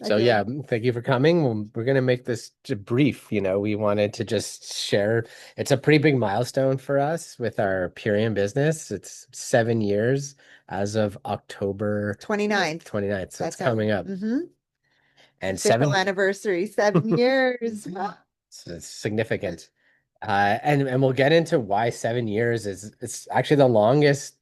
So Okay. yeah, thank you for coming. We're gonna make this brief. We wanted to just share. It's a pretty big milestone for us with our Purium business. It's 7 years as of October 29th. 29th, so it's That's our coming up. And official seven, anniversary, 7 years. Wow. it's significant. And we'll get into why 7 years is it's actually the longest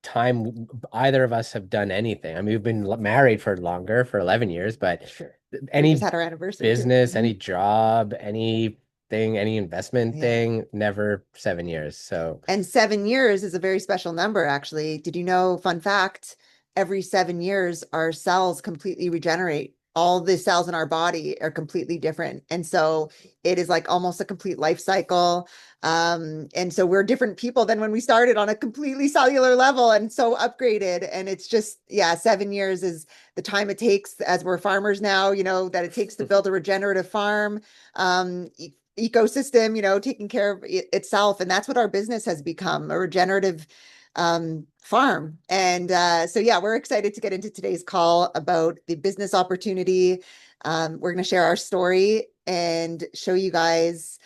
time either of us have done anything. I mean, we've been married for longer, for 11 years, but Sure. We just any had our anniversary too. business, any job, anything, any investment Yeah. thing, never 7 years. So And 7 years is a very special number, actually. Did you know, fun fact, every 7 years, our cells completely regenerate. All the cells in our body are completely different. And so it is like almost a complete life cycle. And so we're different people than when we started on a completely cellular level and so upgraded. And it's just, yeah, 7 years is the time it takes as we're farmers now, that it takes to build a regenerative farm. Um, ecosystem, taking care of itself. And that's what our business has become, a regenerative farm. And so, yeah, we're excited to get into today's call about the business opportunity. We're going to share our story and show you guys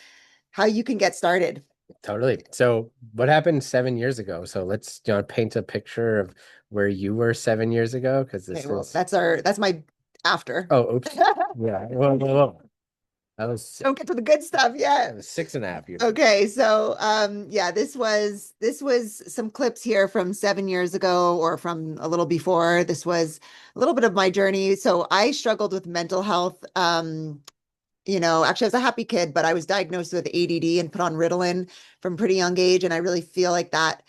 how you can get started. totally. So what happened 7 years ago? So let's paint a picture of where you were 7 years ago, because Okay, this well, is that's my after. oh oops. Yeah. Well. That was Don't get to the good stuff that yet. was 6.5 years ago. Okay, so yeah, this was some clips here from 7 years ago or from a little before. This was a little bit of my journey. So I struggled with mental health. Actually I was a happy kid, but I was diagnosed with ADD and put on Ritalin from a pretty young age, and I really feel like that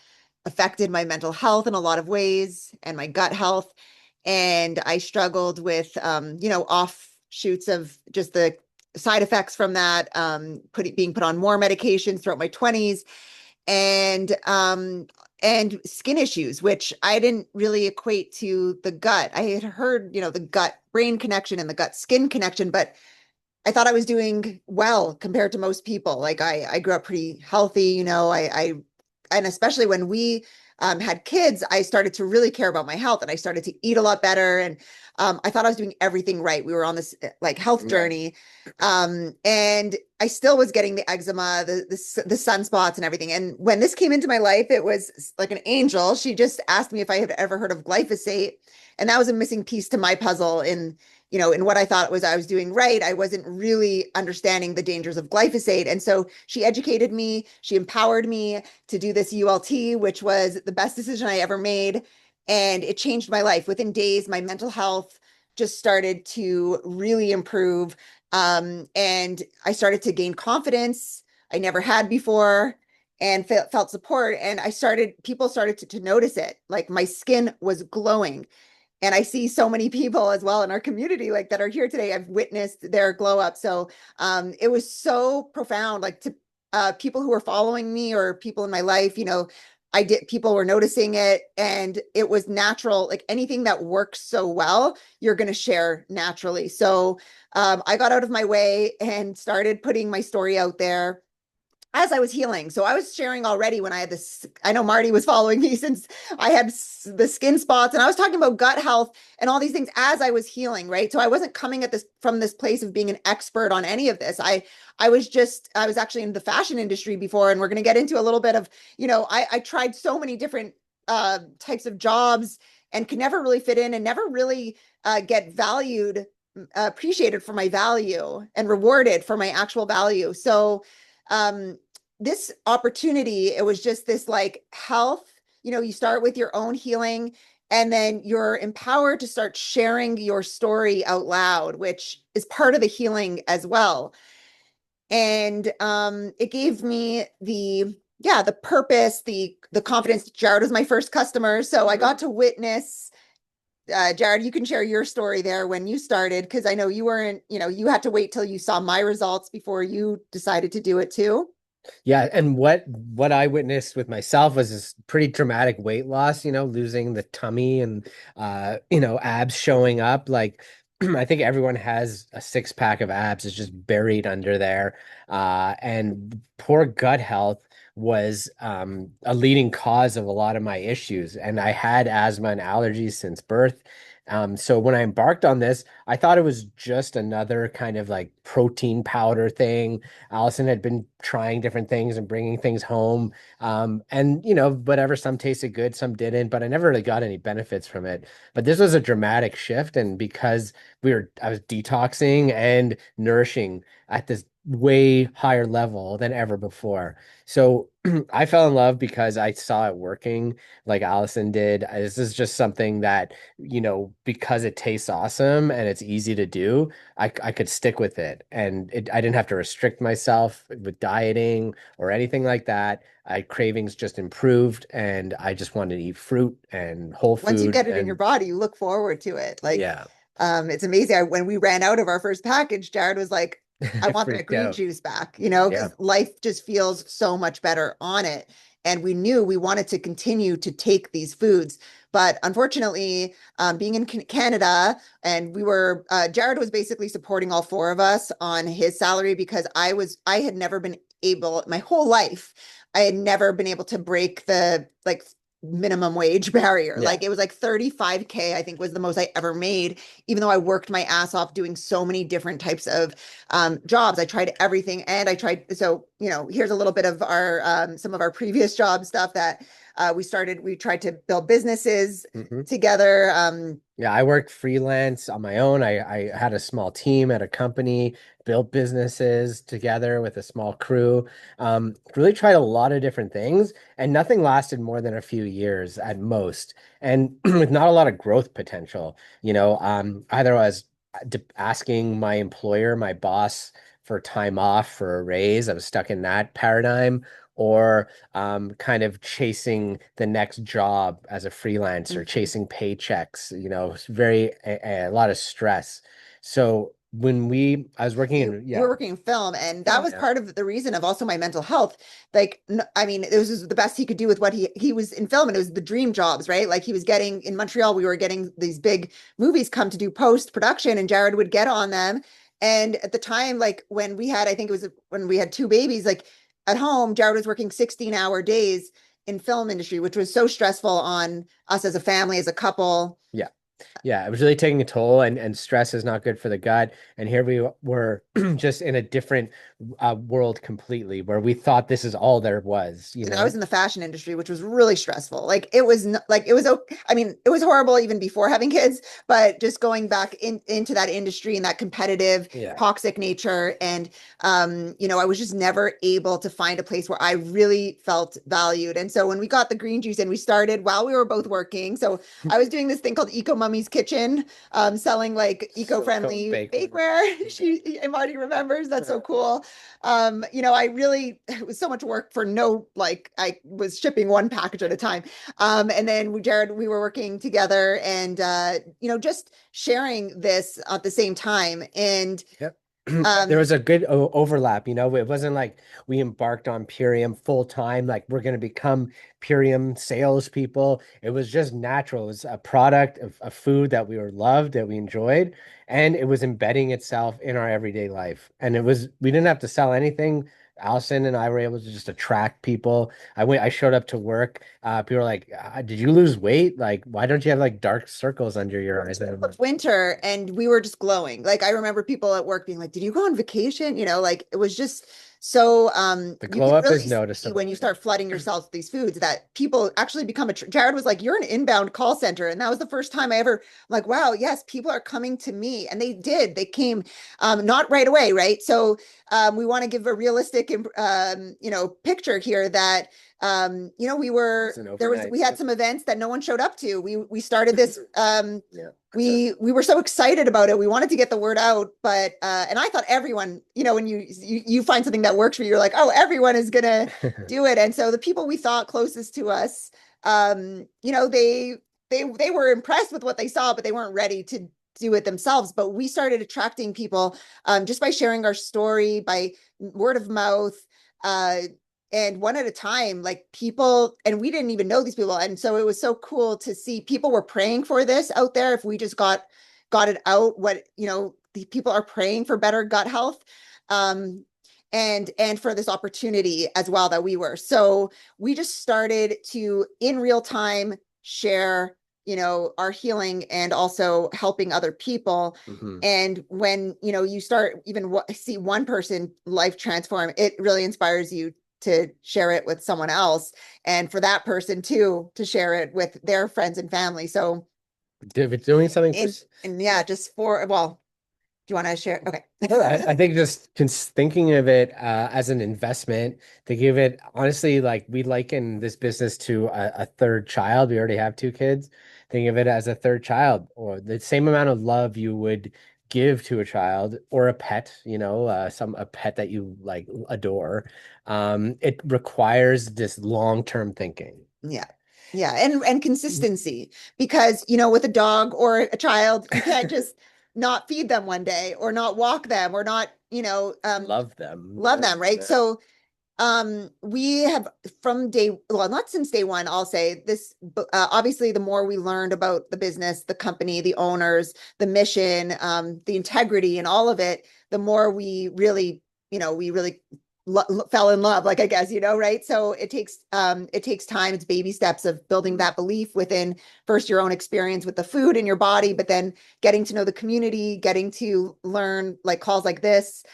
affected my mental health in a lot of ways and my gut health. And I struggled with offshoots of just the side effects from that, being put on more medications throughout my 20s, and skin issues, which I didn't really equate to the gut. I had heard, the gut brain connection and the gut skin connection, but I thought I was doing well compared to most people. Like I grew up pretty healthy, and especially when we had kids, I started to really care about my health and I started to eat a lot better. And I thought I was doing everything right. We were on this like health journey. And I still was getting the eczema, the sunspots and everything. And when this came into my life, it was like an angel. She just asked me if I had ever heard of glyphosate. And that was a missing piece to my puzzle in what I thought was I was doing right. I wasn't really understanding the dangers of glyphosate. And so she educated me, she empowered me to do this ULT, which was the best decision I ever made. And it changed my life. Within days, my mental health just started to really improve. And I started to gain confidence I never had before and felt support. And people started to notice it. Like my skin was glowing, and I see so many people as well in our community like that are here today. I've witnessed their glow up. So it was so profound, like to people who were following me or people in my life, people were noticing it, and it was natural. Like anything that works so well, you're going to share naturally. So I got out of my way and started putting my story out there as I was healing. So I was sharing already when I had this. I know Marty was following me since I had the skin spots, and I was talking about gut health and all these things as I was healing, right? So I wasn't coming at this from this place of being an expert on any of this. I was actually in the fashion industry before, and we're going to get into a little bit of, I tried so many different types of jobs and could never really fit in and never really get valued, appreciated for my value and rewarded for my actual value. So um this opportunity, it was just this like health, you start with your own healing, and then you're empowered to start sharing your story out loud, which is part of the healing as well. And it gave me the purpose, the confidence. Jared was my first customer, so I got to witness. Jared, you can share your story there when you started, because I know you weren't, you had to wait till you saw my results before you decided to do it too. Yeah, and what I witnessed with myself was this pretty dramatic weight loss, losing the tummy and abs showing up. Like I think everyone has a six pack of abs. It's just buried under there. And poor gut health was a leading cause of a lot of my issues. And I had asthma and allergies since birth. So when I embarked on this, I thought it was just another kind of like protein powder thing. Allison had been trying different things and bringing things home. And whatever, some tasted good, some didn't, but I never really got any benefits from it. But this was a dramatic shift. And because I was detoxing and nourishing at this way higher level than ever before. So I fell in love because I saw it working like Allison did. This is just something that, because it tastes awesome and it's easy to do, I could stick with it. And I didn't have to restrict myself with dieting or anything like that. Cravings just improved and I just wanted to eat fruit and whole Once you food. get it in your And body, you look forward to it. Like, yeah, it's amazing. When we ran out of our first package, Jared was like, I I want that freaked green out. juice back, Yeah. because life just feels so much better on it. And we knew we wanted to continue to take these foods. But unfortunately, being in Canada, and Jared was basically supporting all four of us on his salary because I had never been able, my whole life, I had never been able to break the like minimum wage barrier. Yeah. Like it was like 35K, I think was the most I ever made, even though I worked my ass off doing so many different types of jobs. I tried everything and I tried. So, here's a little bit of our, some of our previous job stuff that we tried to build businesses Hmm. together. Yeah, I worked freelance on my own. I had a small team at a company, built businesses together with a small crew. Really tried a lot of different things, and nothing lasted more than a few years at most, and with not a lot of growth potential. Either I was asking my employer, my boss, for time off for a raise. I was stuck in that paradigm, or kind of chasing the next job as a freelancer, Mhm. chasing paychecks, it's a lot of stress. So I was working you in, you yeah, were working in film, and that film, was yeah. part of the reason of also my mental health. Like, I mean, it was just the best he could do with what he was in film, and it was the dream jobs, right? Like he was getting in Montreal, we were getting these big movies come to do post production, and Jared would get on them. And at the time, like when we had, I think it was when we had two babies, like at home, Jared was working 16-hour days in film industry, which was so stressful on us as a family, as a couple. Yeah. Yeah, it was really taking a toll, and stress is not good for the gut. And here we were just in a different world completely, where we thought this is all there was, And I was in the fashion industry, which was really stressful. Like it was okay. I mean, it was horrible even before having kids, but just going back into that industry and that competitive, Yeah. toxic nature. And, I was just never able to find a place where I really felt valued. And so when we got the green juice and we started while we were both working, so I was doing this thing called Eco Mummy's Kitchen, selling like So cool. eco-friendly Bakeware. bakeware. Marty remembers. That's so cool. I really, it was so much work for no, like I was shipping one package at a time. And then Jared, we were working together and, just sharing this at the same time. And, Yep. There um, was a good overlap, It wasn't like we embarked on Purium full time, like we're going to become Purium salespeople. It was just natural. It was a product of a food that we were loved, that we enjoyed, and it was embedding itself in our everyday life. And we didn't have to sell anything. Allison and I were able to just attract people. I showed up to work. People were like, "Did you lose weight? Like, why don't you have like dark circles under your eyes?" And I'm like, winter and we were just glowing. Like I remember people at work being like, "Did you go on vacation?" Like it was just so the you glow can up really is see when you noticeable. start flooding yourself with these foods that people actually become Jared was like, "You're an inbound call center." And that was the first time I ever like, wow, yes, people are coming to me. And they did. They came not right away, right? So we want to give a realistic picture here that It's an overnight. we had some events that no one showed up to. We started this Yeah. we were so excited about it. We wanted to get the word out, but and I thought everyone, when you find something that works for you, you're like, oh, everyone is gonna do it. And so the people we thought closest to us, they were impressed with what they saw, but they weren't ready to do it themselves. But we started attracting people just by sharing our story, by word of mouth, uh, and one at a time, like people, and we didn't even know these people. And so it was so cool to see people were praying for this out there. If we just got it out, the people are praying for better gut health. And for this opportunity as well that we were. So we just started to in real time share our healing and also helping other people. Mhm. And when, you start even see one person life transform, it really inspires you to share it with someone else. And for that person too, to share it with their friends and family. So Doing something for and yeah, just for, well, do you want to share? Okay. no, I think just thinking of it as an investment, to give it honestly, like we liken this business to a third child. We already have two kids. Think of it as a third child, or the same amount of love you would give to a child or a pet, a pet that you like adore. It requires this long-term thinking. Yeah. Yeah. And consistency, because, with a dog or a child, you can't just not feed them one day or not walk them or not, Love them. love them. Right. Yeah. So, we have from well, not since day one, I'll say this, obviously the more we learned about the business, the company, the owners, the mission, the integrity and all of it, the more we really, we really fell in love, like, I guess, right? So it takes time. It's baby steps of building that belief within first your own experience with the food in your body, but then getting to know the community, getting to learn like calls like this,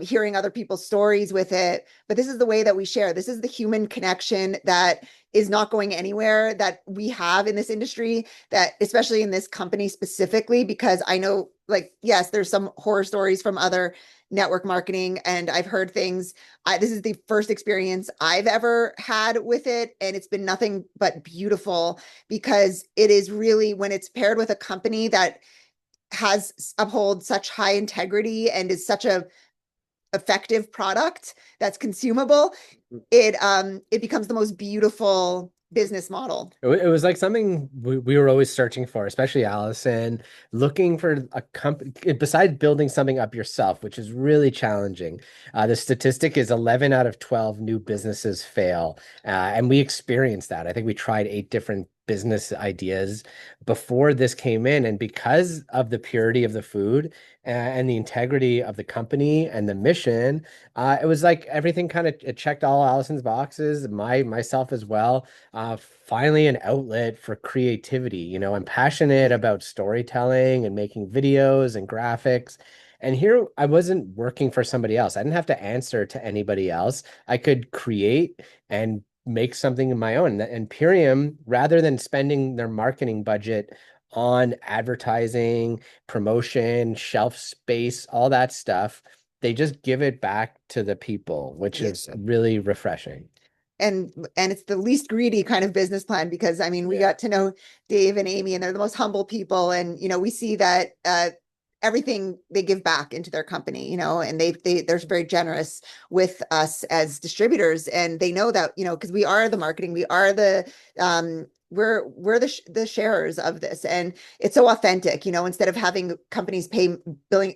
hearing other people's stories with it. But this is the way that we share. This is the human connection that is not going anywhere, that we have in this industry, that especially in this company specifically, because I know, like, yes, there's some horror stories from other network marketing, and I've heard things. This is the first experience I've ever had with it, and it's been nothing but beautiful, because it is really, when it's paired with a company that has uphold such high integrity and is such a effective product that's consumable, it becomes the most beautiful business model. It was like something we were always searching for, especially Allison, looking for a company besides building something up yourself, which is really challenging. The statistic is 11 out of 12 new businesses fail. And we experienced that. I think we tried 8 different business ideas before this came in. And because of the purity of the food and the integrity of the company and the mission, it was like everything kind of it checked all Allison's boxes, myself as well. Finally an outlet for creativity. I'm passionate about storytelling and making videos and graphics. And here I wasn't working for somebody else. I didn't have to answer to anybody else. I could create and make something of my own. And Purium, rather than spending their marketing budget on advertising, promotion, shelf space, all that stuff, they just give it back to the people, which Yeah. is really refreshing. And it's the least greedy kind of business plan, because I mean, we Yeah. got to know Dave and Amy, and they're the most humble people, and we see that everything they give back into their company, and they're very generous with us as distributors, and they know that, because we are the marketing, we are the we're the sharers of this, and it's so authentic, instead of having companies pay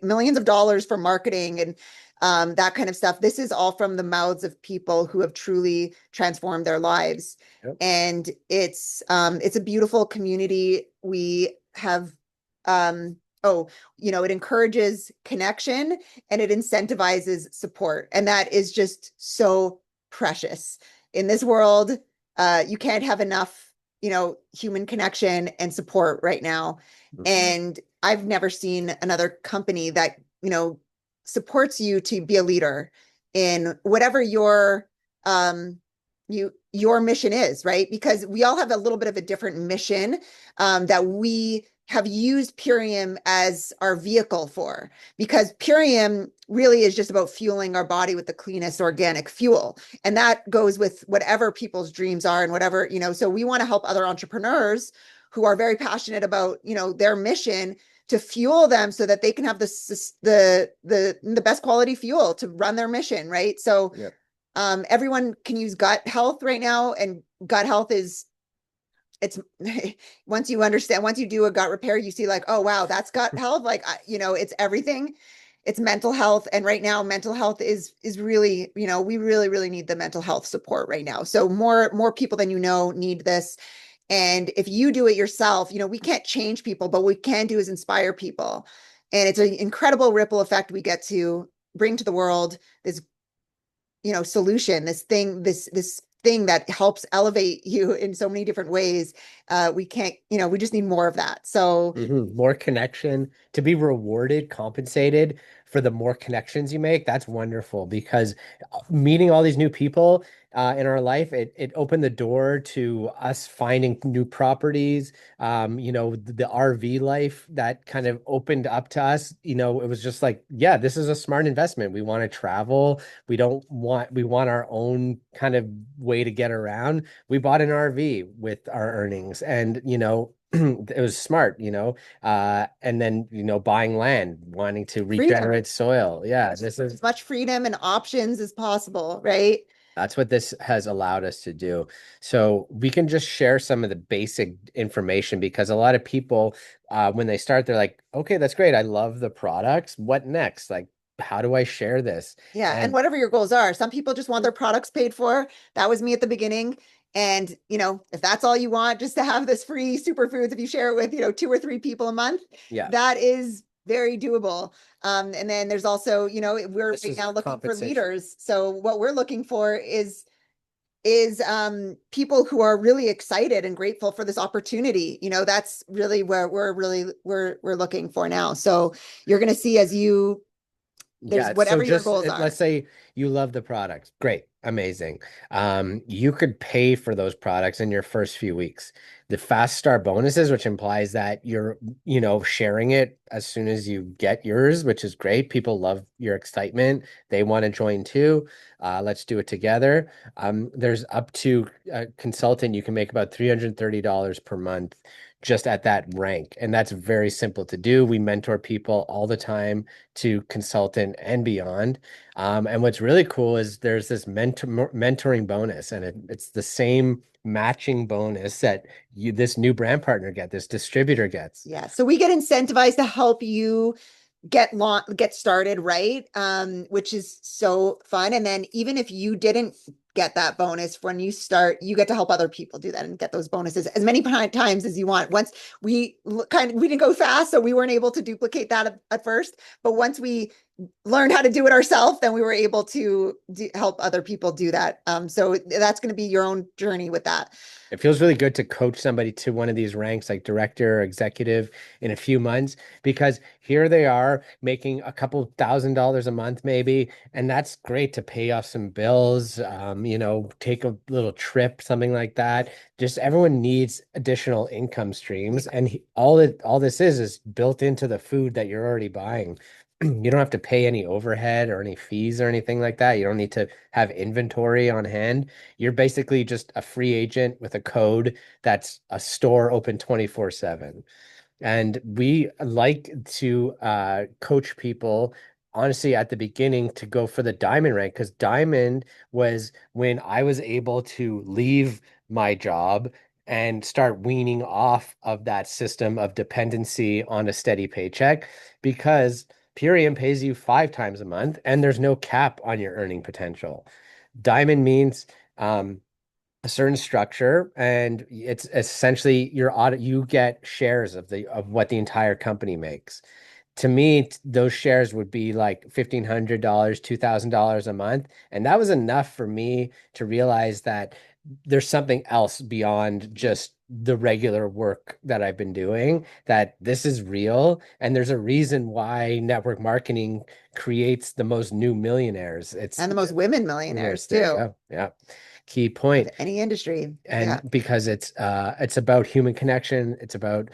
millions of dollars for marketing and that kind of stuff. This is all from the mouths of people who have truly transformed their lives. Yep. And it's a beautiful community. We have, it encourages connection and it incentivizes support. And that is just so precious in this world. You can't have enough, human connection and support right now. Mhm. And I've never seen another company that, supports you to be a leader in whatever your mission is, right? Because we all have a little bit of a different mission that we have used Purium as our vehicle for, because Purium really is just about fueling our body with the cleanest organic fuel. And that goes with whatever people's dreams are and whatever, so we want to help other entrepreneurs who are very passionate about, their mission, to fuel them so that they can have the best quality fuel to run their mission, right? So Yep. Everyone can use gut health right now, and gut health it's once you do a gut repair, you see like, oh wow, that's gut health. Like, it's everything. It's mental health, and right now mental health is really, we really really need the mental health support right now. So more people than need this. And if you do it yourself, we can't change people, but what we can do is inspire people. And it's an incredible ripple effect we get to bring to the world, this, solution, this thing, this thing that helps elevate you in so many different ways. We can't, we just need more of that. So More connection to be rewarded, compensated for the more connections you make. That's wonderful because meeting all these new people in our life, it opened the door to us finding new properties. The RV life that kind of opened up to us. It was just like, yeah, this is a smart investment. We want to travel. We want our own kind of way to get around. We bought an RV with our earnings, and it was smart, and then, buying land, wanting to freedom, regenerate soil. Yeah, this is as much freedom and options as possible, right? that's what this has allowed us to do. So we can just share some of the basic information because a lot of people, when they start, they're like, okay, that's great. I love the products. What next? Like, how do I share this? Yeah, and And whatever your goals are. Some people just want their products paid for. That was me at the beginning. And, if that's all you want, just to have this free superfoods, if you share it with, 2 or 3 people a month, yeah, that is very doable. And then there's also, we're this right is now looking for compensation. leaders. So what we're looking for is people who are really excited and grateful for this opportunity. That's really where we're looking for now. So you're going to see as there's Yeah, so whatever your goals let's are. say you love the products. Great, amazing. You could pay for those products in your first few weeks. The fast start bonuses, which implies that you're, sharing it as soon as you get yours, which is great. People love your excitement. They want to join too. Let's do it together. There's up to a consultant, you can make about $330 per month just at that rank. And that's very simple to do. We mentor people all the time to consultant and beyond. And what's really cool is there's this mentoring bonus, and it's the same matching bonus that this new brand partner this distributor gets. Yeah. So we get incentivized to help you get started, right? Which is so fun. And then even if you didn't get that bonus when you start, you get to help other people do that and get those bonuses as many times as you want. Once we didn't go fast, so we weren't able to duplicate that at first. But once we learned how to do it ourselves, then we were able to help other people do that. So that's going to be your own journey with that. It feels really good to coach somebody to one of these ranks like director or executive in a few months because here they are making a couple $1,000s a month maybe, and that's great to pay off some bills, take a little trip, something like that. Just everyone needs additional income streams, and all this is built into the food that you're already buying. You don't have to pay any overhead or any fees or anything like that. You don't need to have inventory on hand. You're basically just a free agent with a code that's a store open 24/7. And we like to coach people, honestly, at the beginning to go for the diamond rank because diamond was when I was able to leave my job and start weaning off of that system of dependency on a steady paycheck because Purium pays you 5 times a month and there's no cap on your earning potential. Diamond means a certain structure, and it's essentially your audit. You get shares of what the entire company makes. To me, those shares would be like $1,500, $2,000 a month, and that was enough for me to realize that there's something else beyond just the regular work that I've been doing, that this is real, and there's a reason why network marketing creates the most new millionaires. It's And the most women yes, millionaires there you too go. Yeah. Key of point. any industry. And Yeah. because it's about human connection, it's about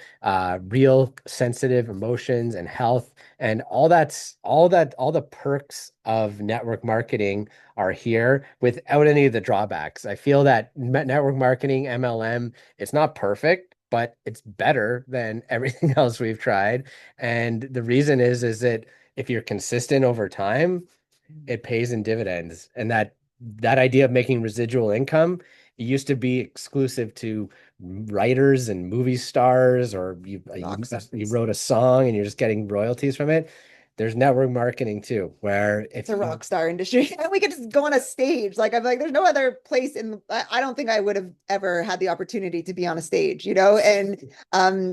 real sensitive emotions and health, and all the perks of network marketing are here without any of the drawbacks. I feel that network marketing, MLM, it's not perfect, but it's better than everything else we've tried. And the reason is that if you're consistent over time, it pays in dividends. And that idea of making residual income, it used to be exclusive to writers and movie stars, or Rock you stars. wrote a song and you're just getting royalties from it. there's network marketing too, where It's if a you rock star industry. And we could just go on a stage. Like I'm like, there's no other place I don't think I would have ever had the opportunity to be on a stage, and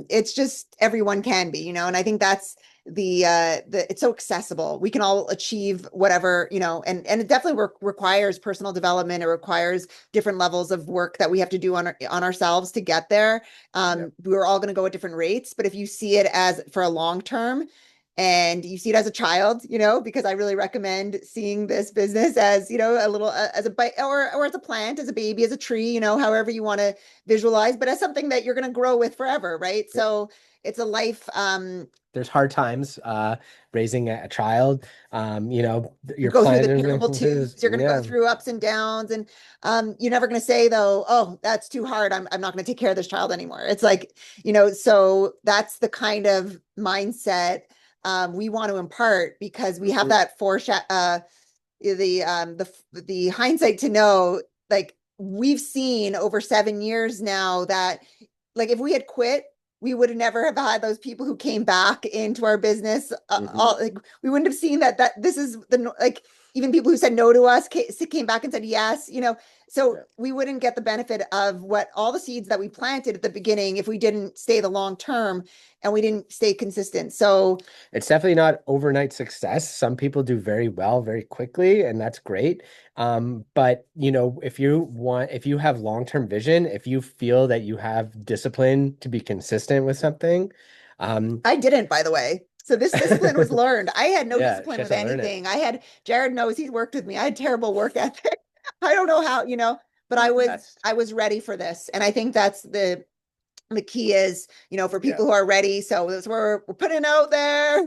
it's just everyone can be, and I think that's the it's so accessible. We can all achieve whatever, and it definitely requires personal development. It requires different levels of work that we have to do on ourselves to get there. yeah. We're all going to go at different rates, but if you see it as for a long term, and you see it as a child, because I really recommend seeing this business as, a little as a bite or as a plant, as a baby, as a tree, however you want to visualize, but as something that you're going to grow with forever, right? So it's a life. There's hard times raising a child. You Your go through plan the terrible twos, you're going to go yeah. through ups and downs, and you're never going to say though, oh, that's too hard. I'm not going to take care of this child anymore. It's like, so that's the kind of mindset we want to impart, because we have that foreshadow, the hindsight to know, like we've seen over 7 years now that, like, if we had quit, we would have never have had those people who came back into our business. Mhm. Like we wouldn't have seen that this is like, even people who said no to us came back and said yes, so Yeah. we wouldn't get the benefit of what all the seeds that we planted at the beginning if we didn't stay the long term and we didn't stay consistent. So It's definitely not overnight success. Some people do very well very quickly, and that's great. But if you have long-term vision, if you feel that you have discipline to be consistent with something, um, I didn't, by the way. So this discipline was learned. I had no yeah, discipline just with to learn it. anything. Jared knows, he's worked with me. I had terrible work ethic. I don't know how, but I was That's I was ready for this. And I think that's the key is, for yeah. people who are ready. So that's where we're putting it out there.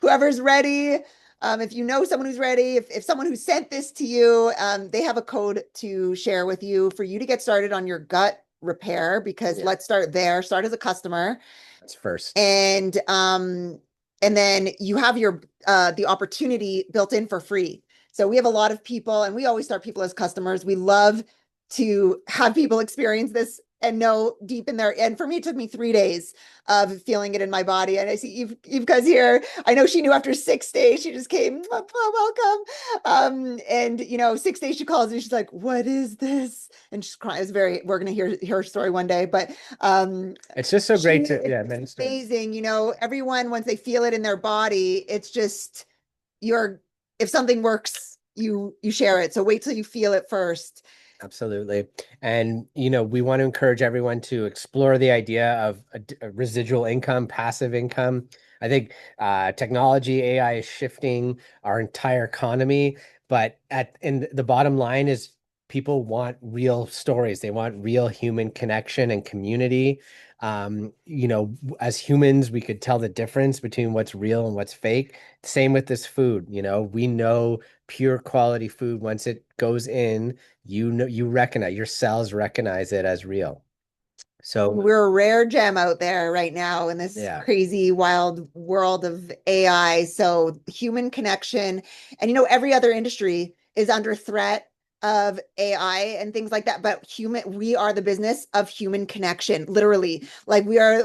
Whoever's ready. If you know someone who's ready, if someone who sent this to you, they have a code to share with you for you to get started on your gut repair, because Yeah, let's start there. Start as a customer, that's first. and then you have the opportunity built in for free. So we have a lot of people, and we always start people as customers. We love to have people experience this and know deep in there. And for me, it took me 3 days of feeling it in my body. And I see Eve's here. I know she knew after 6 days. She just came, welcome. And 6 days she calls me. She's like, "What is this?" And she's crying. It's very. We're gonna hear her story one day, but It's just so great to yeah, many it's stories. amazing. Everyone, once they feel it in their body, it's just you're if something works, you share it. So wait till you feel it first. Absolutely. And, we want to encourage everyone to explore the idea of a residual income, passive income. I think technology, AI is shifting our entire economy, but in the bottom line is people want real stories. They want real human connection and community. As humans, we could tell the difference between what's real and what's fake. Same with this food. We know pure quality food once it goes in you recognize your cells recognize it as real. So We're a rare gem out there right now in this yeah, crazy, wild world of AI. So human connection, and every other industry is under threat of AI and things like that. But we are the business of human connection, literally. Like we are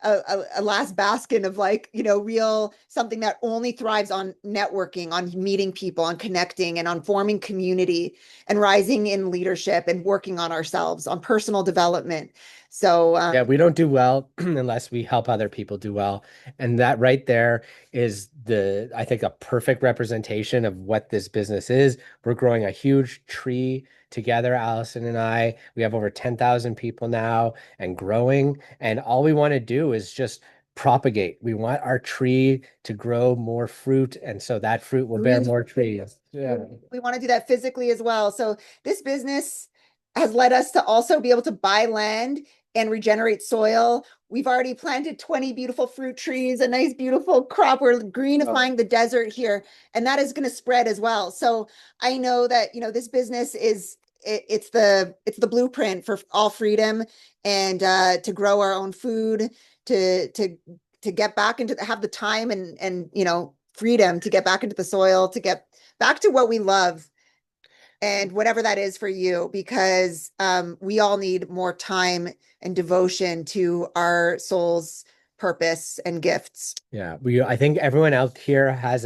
a last bastion of, like, real something that only thrives on networking, on meeting people, on connecting, and on forming community, and rising in leadership, and working on ourselves, on personal development. So yeah, we don't do well unless we help other people do well. And that right there is I think, a perfect representation of what this business is. We're growing a huge tree together, Allison and I. We have over 10,000 people now and growing. And all we want to do is just propagate. We want our tree to grow more fruit. And so that fruit will bear more trees. Yeah. we want to do that physically as well. So this business has led us to also be able to buy land and regenerate soil. We've already planted 20 beautiful fruit trees, a nice, beautiful crop. We're greenifying the desert here, and that is going to spread as well. So I know that, this business it's the blueprint for all freedom, and to grow our own food, to get back into have the time and freedom to get back into the soil, to get back to what we love, and whatever that is for you, because we all need more time and devotion to our souls purpose and gifts. Yeah, I think everyone out here has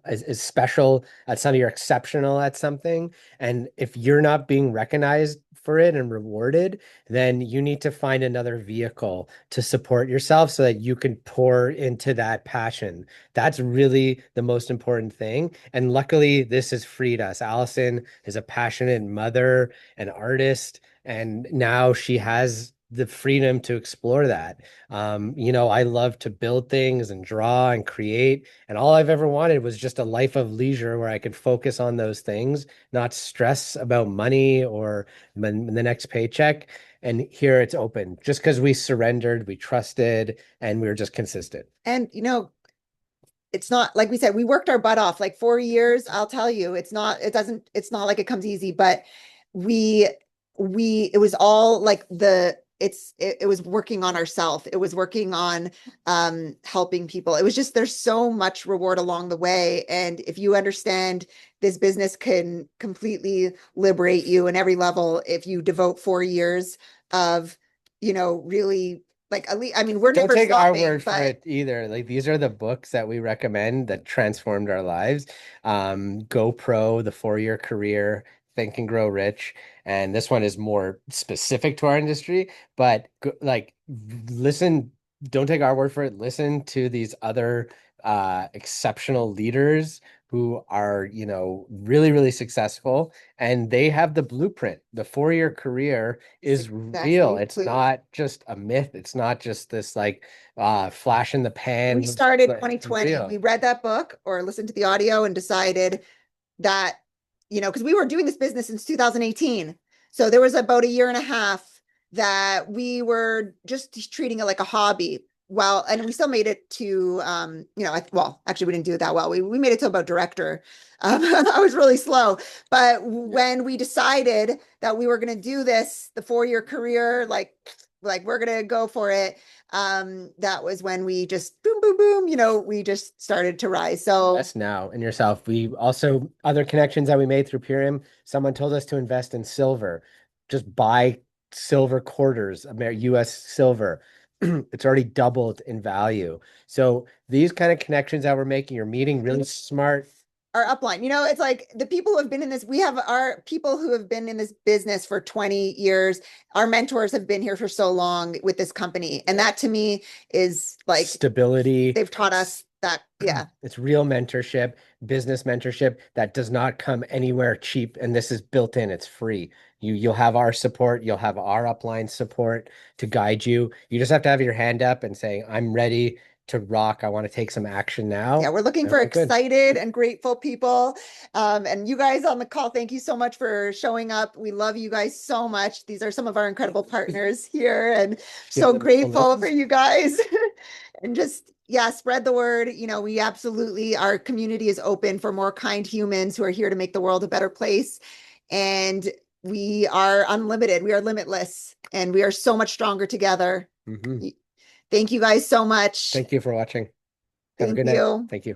is special at something. You're exceptional at something, and if you're not being recognized for it and rewarded, then you need to find another vehicle to support yourself so that you can pour into that passion. That's really the most important thing. And luckily, this has freed us. Allison is a passionate mother, an artist, and now she has the freedom to explore that. I love to build things and draw and create. And all I've ever wanted was just a life of leisure where I could focus on those things, not stress about money or the next paycheck. And here it's open just because we surrendered, we trusted, and we were just consistent. And, it's not like we said, we worked our butt off like 4 years. I'll tell you, it's not like it comes easy, but we, it was all like it was working on ourselves. It was working on helping people. It was just, there's so much reward along the way. And if you understand this business can completely liberate you in every level, if you devote 4 years of, really like, at least, I mean, we're Don't never take our stopping, word for but it either. Like these are the books that we recommend that transformed our lives. GoPro, The 4-Year Career, Think and Grow Rich. And this one is more specific to our industry, but listen, don't take our word for it. Listen to these other exceptional leaders who are, really, really successful, and they have the blueprint. The 4-year career is real. exactly. It's not just a myth. It's not just this like flash in the pan. We started But it's 2020. real. We read that book or listened to the audio and decided that, because we were doing this business since 2018. So there was about a year and a half that we were just treating it like a hobby. Well, and we still made it to, well, actually, we didn't do it that well. We made it to about director. I was really slow. But when we decided that we were going to do this, the 4-year career, like we're going to go for it, that was when we just boom, boom, boom, we just started to rise. So Invest now in yourself. We also, other connections that we made through Purium, someone told us to invest in silver. Just buy silver quarters, US silver. It's already doubled in value. So these kind of connections that we're making, you're meeting really smart. our upline, it's like the people who have been in this, we have our people who have been in this business for 20 years. Our mentors have been here for so long with this company. And that to me is like Stability. they've taught us that, yeah. It's real mentorship, business mentorship that does not come anywhere cheap. And this is built in, it's free. You'll have our support, you'll have our upline support to guide you. You just have to have your hand up and say, I'm ready to rock. I want to take some action now. Yeah, we're looking for excited and grateful people. And you guys on the call, thank you so much for showing up. We love you guys so much. These are some of our incredible partners here, and so grateful for you guys. And just, yeah, spread the word. We absolutely, our community is open for more kind humans who are here to make the world a better place. And we are unlimited. We are limitless, and we are so much stronger together. Thank you guys so much. Thank you for watching. Have a good night. Thank you.